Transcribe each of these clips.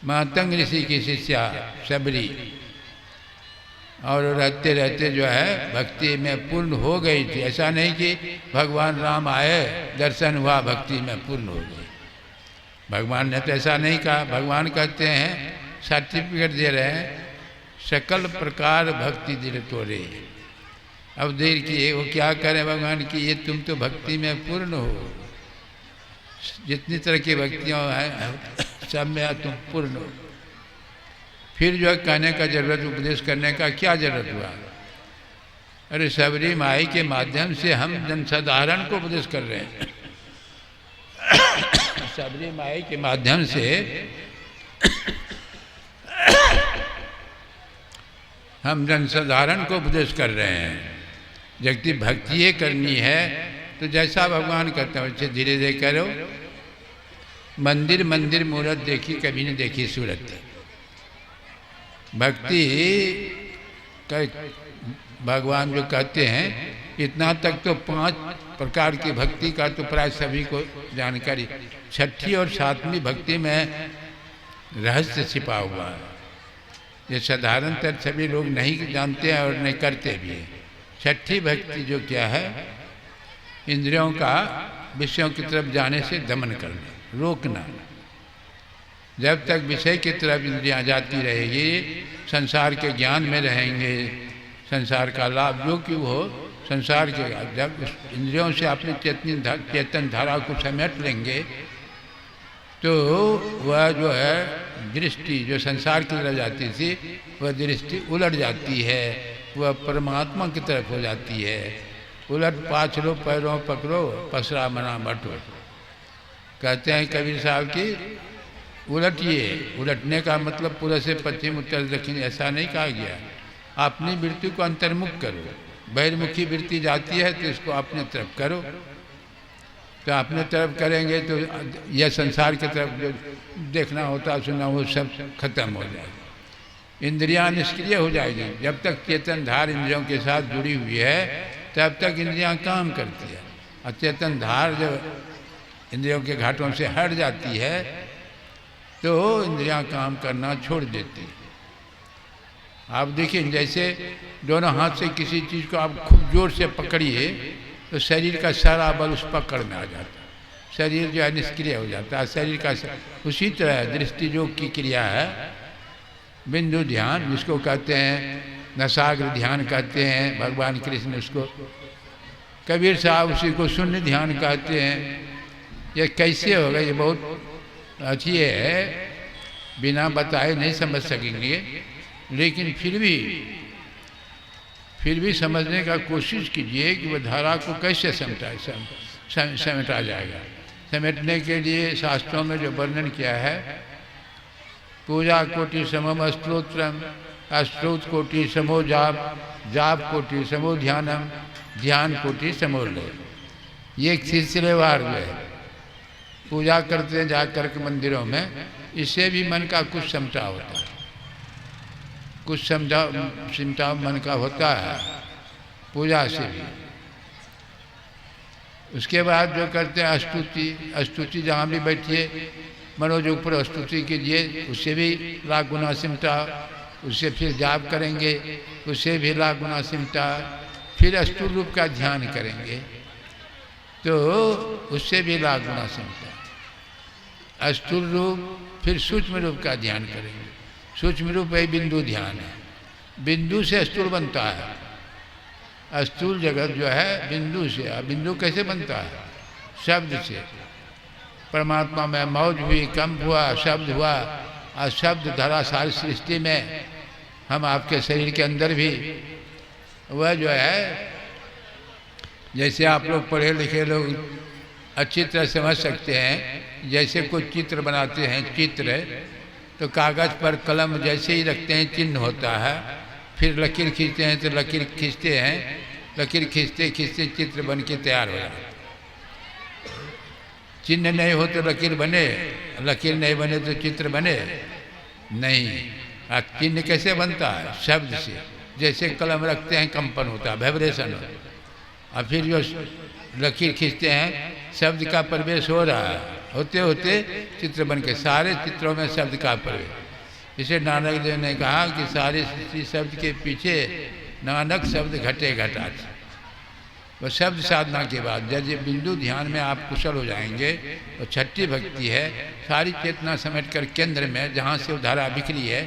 मातंग ऋषि की शिष्या शबरी, और रहते रहते जो है भक्ति में पूर्ण हो गई थी। ऐसा नहीं कि भगवान राम आए, दर्शन हुआ, भक्ति में पूर्ण हो गई। भगवान ने तो ऐसा नहीं कहा। भगवान कहते हैं, सर्टिफिकेट दे रहे हैं, सकल प्रकार भक्ति दिल तोरे। अब देर किए वो क्या करें भगवान की, ये तुम तो भक्ति में पूर्ण हो, जितनी तरह की भक्तियाँ हैं सब में तुम पूर्ण हो। फिर जो है कहने का जरूरत, उपदेश करने का क्या जरूरत हुआ। अरे शबरी माई के माध्यम से हम जनसाधारण को उपदेश कर रहे हैं। शबरी माई के माध्यम से हम जनसाधारण को उपदेश कर रहे हैं। जबकि भक्ति ये करनी है तो जैसा भगवान कहते हैं वैसे धीरे धीरे करो। मंदिर मंदिर मूरत देखी, कभी नहीं देखी सूरत। भक्ति का भगवान जो कहते हैं, इतना तक तो 5 प्रकार की भक्ति का तो प्राय सभी को जानकारी। 6ठी और 7वीं भक्ति में रहस्य छिपा हुआ है, ये साधारणतः सभी लोग नहीं जानते हैं और नहीं करते भी हैं। 6ठी भक्ति जो क्या है, इंद्रियों का विषयों की तरफ जाने से दमन करना, रोकना। जब तक विषय की तरफ इंद्रियां जाती रहेगी, संसार के ज्ञान में रहेंगे, संसार का लाभ जो कि हो संसार के, जब इंद्रियों से अपने चेतन धारा को समेट लेंगे तो वह जो है दृष्टि जो संसार की तरफ जाती थी, वह दृष्टि उलट जाती है, वह परमात्मा की तरफ हो जाती है। उलट पाछलो पैरों पकड़ो, पसरा मना बटो, कहते हैं कबीर साहब की। उलटिए, उलटने का मतलब पूर्व से पश्चिम उत्तर दक्षिण ऐसा नहीं कहा गया। अपनी वृत्ति को अंतर्मुख करो। बहिर्मुखी वृत्ति जाती है तो इसको अपने तरफ करो, तो अपने तरफ करेंगे तो यह संसार की तरफ जो देखना होता सुनना वो सब खत्म हो जाएगा। इंद्रियां निष्क्रिय हो जाएगी। जब तक चेतन धार इंद्रियों के साथ जुड़ी हुई है तब तक इंद्रियां काम करती है, और चेतन धार जब इंद्रियों के घाटों से हट जाती है तो इंद्रियां काम करना छोड़ देती है। आप देखिए, जैसे दोनों हाथ से किसी चीज़ को आप खूब जोर से पकड़िए तो शरीर का सारा बल उस पकड़ में आ जाता है, शरीर जो है निष्क्रिय हो जाता है शरीर का। उसी तरह दृष्टि योग की क्रिया है, बिंदु ध्यान जिसको कहते हैं, नसाग्र ध्यान कहते हैं भगवान कृष्ण उसको, कबीर साहब उसी को शून्य ध्यान कहते हैं। ये कैसे होगा, ये बहुत अच्छी है, बिना बताए नहीं समझ सकेंगे, लेकिन फिर भी समझने का कोशिश कीजिए कि वह धारा को कैसे समेटा जाएगा। समेटने के लिए शास्त्रों में जो वर्णन किया है, पूजा कोटि समम स्तोत्रम, स्तोत्र कोटि समो जाप, जाप कोटि समो ध्यानम, ध्यान कोटि समो लय। ये एक सिलसिलेवार जो है, पूजा करते हैं जाकर के मंदिरों में, इससे भी मन का कुछ समझा होता है, कुछ सिमटा मन का होता है पूजा से भी। उसके बाद जो करते हैं स्तुति, स्तुति जहाँ भी बैठिए मनोज ऊपर स्तुति कीजिए, उससे भी लाख गुना सिमटा। उससे फिर जाप करेंगे, उससे भी लाख गुना सिमटा। फिर स्थूल रूप का ध्यान करेंगे तो उससे भी लाख गुना सिमटा। स्थूल रूप, फिर सूक्ष्म रूप का ध्यान करेंगे। सूक्ष्म रूप है बिंदु ध्यान है, बिंदु से स्थूल बनता है। स्थूल जगत जो है बिंदु से, बिंदु कैसे बनता है? शब्द से। परमात्मा में मौज हुई, कंप हुआ, शब्द हुआ, और शब्द धरा सारी सृष्टि में, हम आपके शरीर के अंदर भी वह जो है, जैसे आप लोग पढ़े लिखे लोग अच्छी तरह समझ सकते हैं, जैसे कोई चित्र बनाते हैं, चित्र तो कागज़ पर कलम जैसे ही रखते हैं चिन्ह होता है, फिर लकीर खींचते हैं तो लकीर खींचते हैं, लकीर खींचते खींचते चित्र बन के तैयार हो जाता है। चिन्ह नहीं हो तो लकीर बने, लकीर नहीं बने तो चित्र बने नहीं। चिन्ह कैसे बनता है? शब्द से। जैसे कलम रखते हैं कंपन होता है, वाइब्रेशन होता है, और फिर जो लकीर खींचते हैं शब्द का प्रवेश हो रहा है, होते होते चित्र बन के सारे चित्रों में शब्द का प्रवेश। इसे नानक देव ने कहा कि सारे सृष्टि शब्द के पीछे नानक शब्द घटे घटाट। वह शब्द साधना के बाद जब ये बिंदु ध्यान में आप कुशल हो जाएंगे, और छठी भक्ति है, सारी चेतना समेट कर केंद्र में, जहाँ से वो धारा बिखरी है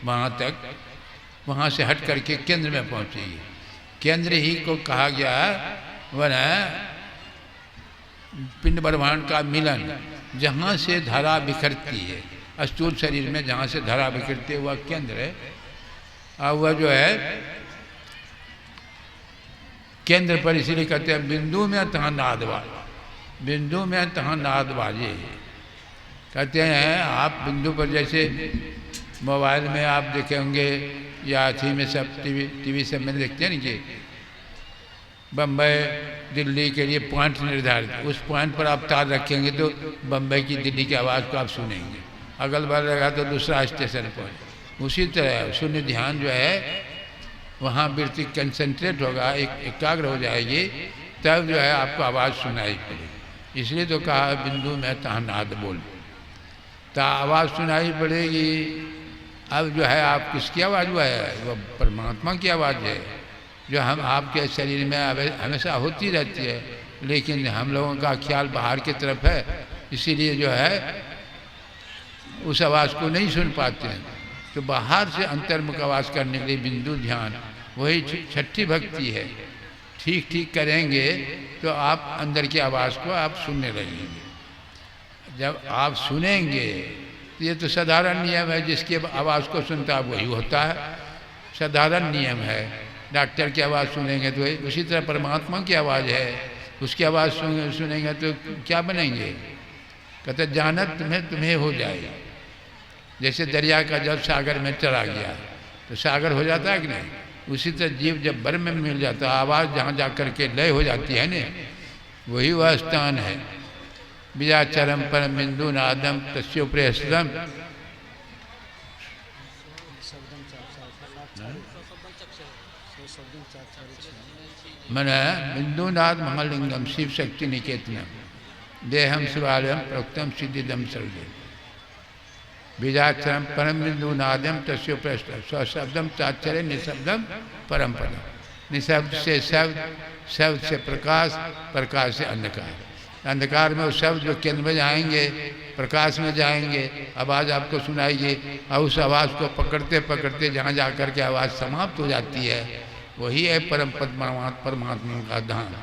वहाँ तक, वहाँ से हट करके केंद्र में पहुँचेगी। केंद्र ही को कहा गया वह पिंड ब्रह्मांड का मिलन, जहाँ से धारा बिखरती है, स्थूल शरीर में जहाँ से धारा बिखरती है वह केंद्र है। और वह जो है केंद्र पर इसीलिए कहते हैं बिंदु में तहाँ नाद बाजे, बिंदु में तहाँ नाद बाजे। कहते हैं आप बिंदु पर, जैसे मोबाइल में आप देखे होंगे या अथी में सब टीवी सब में देखते हैं ना कि बम्बई दिल्ली के लिए पॉइंट निर्धारित, उस पॉइंट पर आप तार रखेंगे तो बम्बई की दिल्ली की आवाज़ को आप सुनेंगे, अगल बगल रहेगा तो दूसरा स्टेशन पर। उसी तरह शून्य ध्यान जो है वहाँ वृत्ति कंसंट्रेट होगा, एकाग्र हो जाएगी, तब जो है आपको आवाज़ सुनाई पड़ेगी। इसलिए तो कहा बिंदु में तहाँ नाद बोल, तो आवाज़ सुनाई पड़ेगी। अब जो है आप किसकी आवाज़ वो है, वह परमात्मा की आवाज़ है, जो हम आपके शरीर में हमेशा होती रहती है, लेकिन हम लोगों का ख्याल बाहर की तरफ है, इसीलिए जो है उस आवाज़ को नहीं सुन पाते हैं। तो बाहर से अंतर्मुख आवाज़ करने के लिए बिंदु ध्यान वही छठी भक्ति है। ठीक ठीक करेंगे तो आप अंदर की आवाज़ को आप सुनने लगेंगे। जब आप सुनेंगे तो ये तो साधारण नियम है, जिसकी आवाज़ को सुनता है वही होता है, साधारण नियम है। डॉक्टर की आवाज़ सुनेंगे तो उसी तरह परमात्मा की आवाज़ है, उसकी आवाज़ सुनेंगे तो क्या बनेंगे। कहते जानत तुम्हें हो जाए। जैसे दरिया का जल सागर में चला गया तो सागर हो जाता है कि नहीं, उसी तरह जीव जब बर में मिल जाता है, आवाज़ जहाँ जा कर के लय हो जाती है ना, वही वह स्थान है। बीजाचरम परम बिंदु नादम तस्योपरेशम, मन बिंदुनाथ महालिंगम शिव शक्ति निकेतनम देहम शिवालयम प्रोक्तम सिद्धिदम सर्गे। बीजाक्षरम परम बिंदुनादम तस्योपरेशम स्वशब्दम चाचर्य निशब्दम परम पदम। निशब्द से शब्द, शब्द से प्रकाश, प्रकाश से अंधकार। अंधकार में उस शब्द जो केंद्र में जाएंगे, प्रकाश में जाएंगे, आवाज़ आपको सुनाइए, और उस आवाज़ को पकड़ते पकड़ते जहाँ जा कर के आवाज़ समाप्त हो जाती है, वही है परम पद परमात्मा का धाम।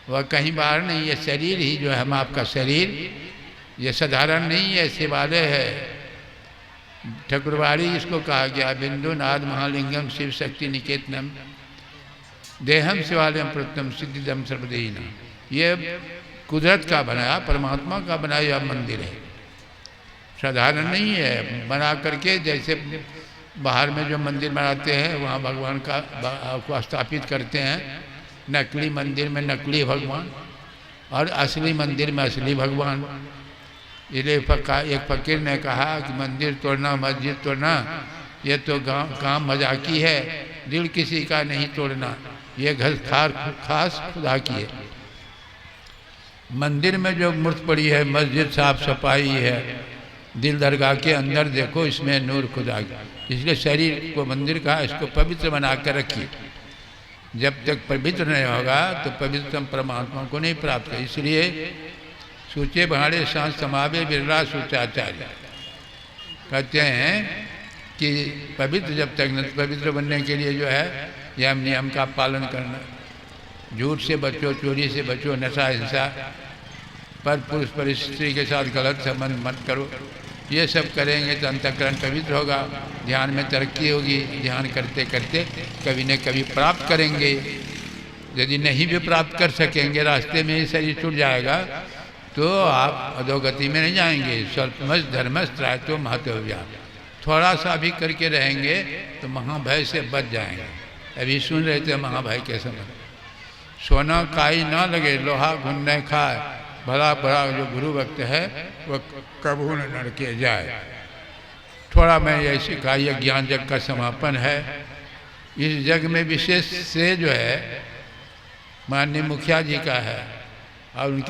वह कहीं बाहर नहीं है, शरीर ही जो है हम आपका शरीर, ये साधारण नहीं है, शिवालय है। ठकुरवाड़ी इसको कहा गया बिंदुनाथ महालिंगम शिव शक्ति निकेतनम देहम शिवालयम प्रथम सिद्धिदम सर्वदेहिना। ये कुदरत का बनाया, परमात्मा का बनाया मंदिर है, साधारण नहीं है। बना करके जैसे बाहर में जो मंदिर बनाते हैं वहाँ भगवान का को स्थापित करते हैं, नकली मंदिर में नकली भगवान और असली मंदिर में असली भगवान। इसलिए एक फकीर ने कहा कि मंदिर तोड़ना मस्जिद तोड़ना ये तो काम मजाकी है, दिल किसी का नहीं तोड़ना, ये घर खास खुदा की है। मंदिर में जो मूर्त पड़ी है, मस्जिद साफ सफाई है, दिल दरगाह के अंदर देखो इसमें नूर खुदा की। इसलिए शरीर को मंदिर कहा, इसको पवित्र बना कर रखिए। जब तक पवित्र नहीं होगा तो पवित्र परमात्मा को नहीं प्राप्त है। इसलिए सूचे भाड़े सांस समावे बिरला सूचाचार्य कहते हैं कि पवित्र जब तक न, पवित्र बनने के लिए जो है यम नियम का पालन करना, झूठ से बचो, चोरी से बचो, नशा हिंसा, पर पुरुष पर स्त्री के साथ गलत संबंध मत करो। ये सब करेंगे तो अंतःकरण पवित्र होगा, ध्यान में तरक्की होगी। ध्यान करते करते कभी न कभी प्राप्त करेंगे। यदि नहीं भी प्राप्त कर सकेंगे, रास्ते में ही शरीर छूट जाएगा, तो आप अधोगति में नहीं जाएंगे। स्वल्पमस धर्मस्त्राय तो महत्व्या, थोड़ा सा भी करके रहेंगे तो महाभय से बच जाएंगे। अभी सुन रहे थे महाभय के समय, सोना काई ना लगे लोहा घुन न खाए, भला बड़ा जो गुरु भक्त है वह कभू न लड़के जाए। थोड़ा मैं ये सिखा, ये ज्ञान जग का समापन है। इस जग में विशेष से जो है माननीय मुखिया जी का है और उनके